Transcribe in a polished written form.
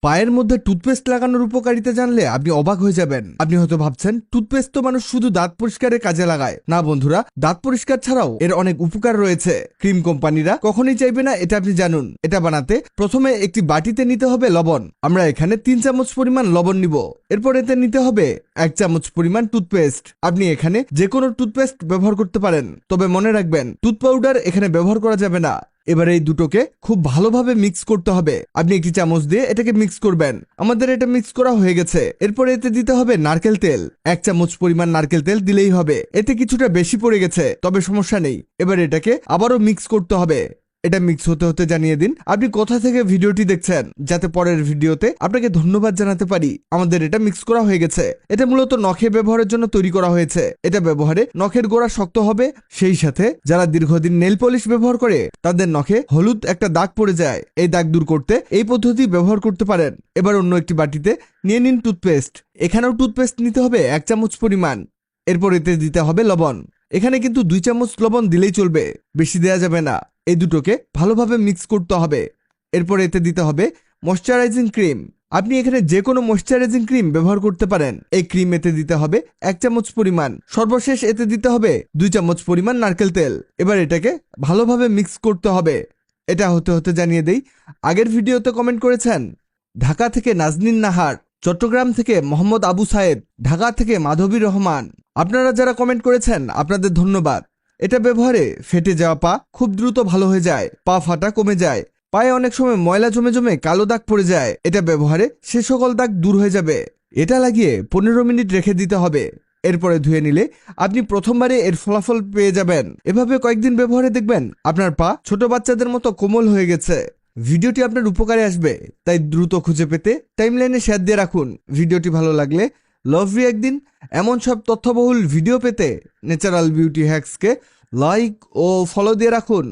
পায়ের মধ্যে টুথপেস্ট লাগানোর উপকারিতা জানলে আপনি অবাক হয়ে যাবেন। আপনি হয়তো ভাবছেন টুথপেস্ট তো মানুষ শুধু দাঁত পরিষ্কারের কাজে লাগায়। না বন্ধুরা, দাঁত পরিষ্কার ছাড়াও এর অনেক উপকার রয়েছে। ক্রিম কোম্পানিরা কখনোই চাইবে না এটা আপনি জানুন। এটা বানাতে প্রথমে একটি বাটিতে নিতে হবে লবণ। আমরা এখানে 3 চামচ পরিমাণ লবণ নিব। এরপর এতে নিতে হবে 1 চামচ পরিমাণ টুথপেস্ট। আপনি এখানে যে কোনো টুথপেস্ট ব্যবহার করতে পারেন, তবে মনে রাখবেন টুথ পাউডার এখানে ব্যবহার করা যাবে না। এবার এই দুটোকে খুব ভালোভাবে মিক্স করতে হবে। আপনি একটি চামচ দিয়ে এটাকে মিক্স করবেন। আমাদের এটা মিক্স করা হয়ে গেছে। এরপর এতে দিতে হবে নারকেল তেল। 1 চামচ পরিমাণ নারকেল তেল দিলেই হবে। এতে কিছুটা বেশি পড়ে গেছে, তবে সমস্যা নেই। এবার এটাকে আবারও মিক্স করতে হবে। এটা মিক্স হতে হতে জানিয়ে দিন আপনি কোথা থেকে ভিডিওটি দেখছেন, যাতে পরের ভিডিওতে আপনাকে ধন্যবাদ জানাতে পারি। আমাদের এটা মিক্স করা হয়ে গেছে। এটা মূলত নখে ব্যবহারের জন্য তৈরি করা হয়েছে। এটা ব্যবহারে নখের গোড়া শক্ত হবে, সেই সাথে যারা দীর্ঘদিন নেল পলিশ ব্যবহার করে তাদের নখে হলুদ একটা দাগ পড়ে যায়। এই দাগ দূর করতে এই পদ্ধতি ব্যবহার করতে পারেন। এবার অন্য একটি বাটিতে নিয়ে নিন টুথপেস্ট। এখানেও টুথপেস্ট নিতে হবে 1 চামচ পরিমাণ। এরপর এতে দিতে হবে লবণ। এখানে কিন্তু 2 চামচ লবণ দিলেই চলবে, বেশি দেয়া যাবে না। এই দুটোকে ভালোভাবে মিক্স করতে হবে। এরপর এতে দিতে হবে ময়শ্চারাইজিং ক্রিম। আপনি এখানে যে কোনো ময়শ্চারাইজিং ক্রিম ব্যবহার করতে পারেন। এই ক্রিম এতে দিতে হবে 1 চামচ পরিমাণ। সর্বশেষ এতে দিতে হবে 2 চামচ পরিমাণ নারকেল তেল। এবার এটাকে ভালোভাবে মিক্স করতে হবে। এটা হতে হতে জানিয়ে দেই, আগের ভিডিওতে কমেন্ট করেছেন ঢাকা থেকে নাজনীন নাহার, চট্টগ্রাম থেকে মোহাম্মদ আবু সায়েদ, ঢাকা থেকে মাধবী রহমান। আপনারা যারা কমেন্ট করেছেন আপনাদের ধন্যবাদ। এটা ব্যবহারে ফেটে যাওয়া পা খুব দ্রুত ভালো হয়ে যায়, পা ফাটা কমে যায়, পায়ে অনেক সময় ময়লা জমে জমে কালো দাগ পড়ে যায়। এটা ব্যবহারে সে সকল দাগ দূর হয়ে যাবে। এটা লাগিয়ে 15 মিনিট রেখে দিতে হবে। এরপরে ধুয়ে নিলে আপনি প্রথমবারে এর ফলাফল পেয়ে যাবেন। এভাবে কয়েকদিন ব্যবহারে দেখবেন আপনার পা ছোট বাচ্চাদের মতো কোমল হয়ে গেছে। ভিডিওটি আপনার উপকারে আসবে, তাই দ্রুত খুঁজে পেতে টাইমলাইনে শেয়ার দিয়ে রাখুন। ভিডিওটি ভালো লাগলে লাভ রিঅ্যাক্ট দিন। এমন সব তথ্যবহুল ভিডিও পেতে ন্যাচারাল বিউটি হ্যাক্সকে লাইক ও ফলো দিয়ে রাখুন।